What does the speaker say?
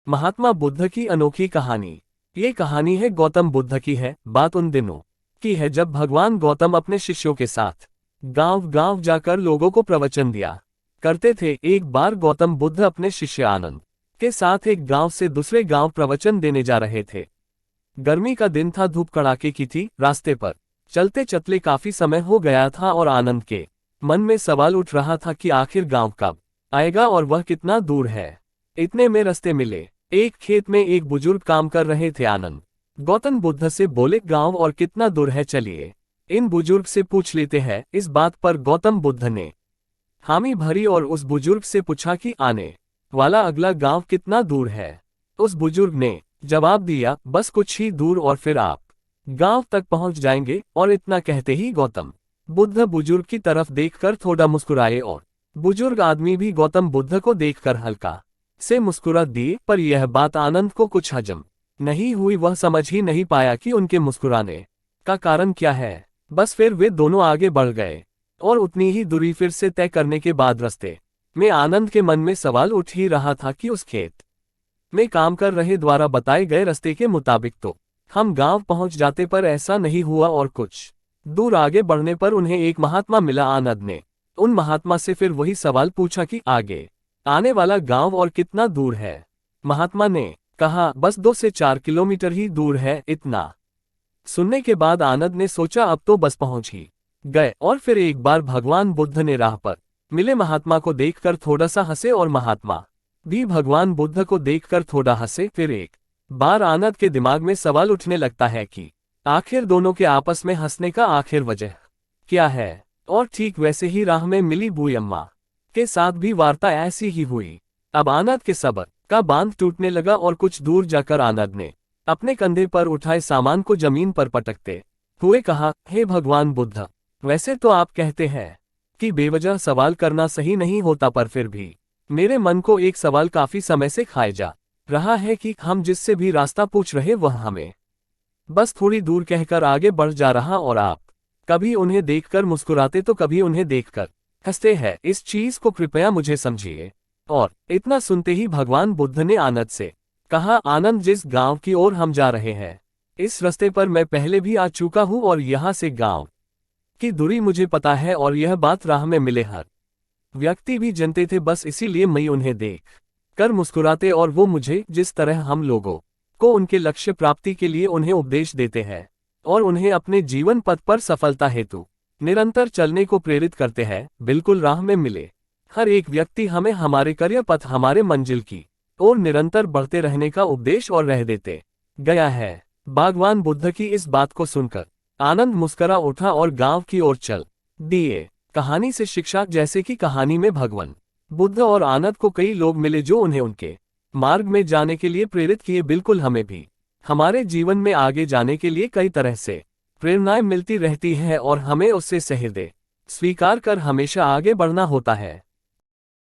महात्मा बुद्ध की अनोखी कहानी। ये कहानी है गौतम बुद्ध की है। बात उन दिनों की है जब भगवान गौतम अपने शिष्यों के साथ गांव गांव जाकर लोगों को प्रवचन दिया करते थे। एक बार गौतम बुद्ध अपने शिष्य आनंद के साथ एक गांव से दूसरे गांव प्रवचन देने जा रहे थे। गर्मी का दिन था, धूप कड़ाके की थी। रास्ते पर चलते चलते काफी समय हो गया था और आनंद के मन में सवाल उठ रहा था कि आखिर गांव कब आएगा और वह कितना दूर है। इतने में रास्ते मिले। एक खेत में एक बुजुर्ग काम कर रहे थे। आनंद गौतम बुद्ध से बोले, गांव और कितना दूर है, चलिए इन बुजुर्ग से पूछ लेते हैं। इस बात पर गौतम बुद्ध ने हामी भरी और उस बुजुर्ग से पूछा कि आने वाला अगला गांव कितना दूर है। उस बुजुर्ग ने जवाब दिया, बस कुछ ही दूर और फिर आप गांव तक पहुंच जाएंगे। और इतना कहते ही गौतम बुद्ध बुजुर्ग की तरफ देखकर थोड़ा मुस्कुराए और बुजुर्ग आदमी भी गौतम बुद्ध को देखकर हल्का से मुस्कुरा दिए। पर यह बात आनंद को कुछ हजम नहीं हुई। वह समझ ही नहीं पाया कि उनके मुस्कुराने का कारण क्या है। बस फिर वे दोनों आगे बढ़ गए और उतनी ही दूरी फिर से तय करने के बाद रास्ते में आनंद के मन में सवाल उठ ही रहा था कि उस खेत में काम कर रहे द्वारा बताए गए रास्ते के मुताबिक तो हम गांव पहुंच जाते, पर ऐसा नहीं हुआ और कुछ दूर आगे बढ़ने पर उन्हें एक महात्मा मिला। आनंद ने उन महात्मा से फिर वही सवाल पूछा कि आगे आने वाला गांव और कितना दूर है। महात्मा ने कहा, बस 2 से 4 किलोमीटर ही दूर है। इतना सुनने के बाद आनंद ने सोचा अब तो बस पहुंच ही गए। और फिर एक बार भगवान बुद्ध ने राह पर मिले महात्मा को देखकर थोड़ा सा हंसे और महात्मा भी भगवान बुद्ध को देखकर थोड़ा हंसे। फिर एक बार आनंद के दिमाग में सवाल उठने लगता है कि आखिर दोनों के आपस में हंसने का आखिर वजह क्या है। और ठीक वैसे ही राह में मिली बूई अम्मा के साथ भी वार्ता ऐसी ही हुई। अब आनंद के सब्र का बांध टूटने लगा और कुछ दूर जाकर आनंद ने अपने कंधे पर उठाए सामान को जमीन पर पटकते हुए कहा, हे भगवान बुद्ध, वैसे तो आप कहते हैं कि बेवजह सवाल करना सही नहीं होता, पर फिर भी मेरे मन को एक सवाल काफी समय से खाए जा रहा है कि हम जिससे भी रास्ता पूछ रहे वह हमें बस थोड़ी दूर कहकर आगे बढ़ जा रहा और आप कभी उन्हें देखकर मुस्कुराते तो कभी उन्हें देखकर हंसते हैं। इस चीज को कृपया मुझे समझिए। और इतना सुनते ही भगवान बुद्ध ने आनंद से कहा, आनंद, जिस गांव की ओर हम जा रहे हैं इस रास्ते पर मैं पहले भी आ चुका हूं और यहां से गांव की दूरी मुझे पता है और यह बात राह में मिले हर व्यक्ति भी जानते थे। बस इसीलिए मैं उन्हें देख कर मुस्कुराते और वो मुझे जिस तरह हम लोगों को उनके लक्ष्य प्राप्ति के लिए उन्हें उपदेश देते हैं और उन्हें अपने जीवन पथ पर सफलता हेतु निरंतर चलने को प्रेरित करते हैं। बिल्कुल राह में मिले हर एक व्यक्ति हमें हमारे कार्य पथ, हमारे मंजिल की ओर निरंतर बढ़ते रहने का उपदेश और रह देते गया है। भगवान बुद्ध की इस बात को सुनकर आनंद मुस्करा उठा और गांव की ओर चल दिए। कहानी से शिक्षा, जैसे कि कहानी में भगवान बुद्ध और आनंद को कई लोग मिले जो उन्हें उनके मार्ग में जाने के लिए प्रेरित किए। बिल्कुल हमें भी हमारे जीवन में आगे जाने के लिए कई तरह से प्रेरणाएं मिलती रहती है और हमें उससे सहृदय स्वीकार कर हमेशा आगे बढ़ना होता है।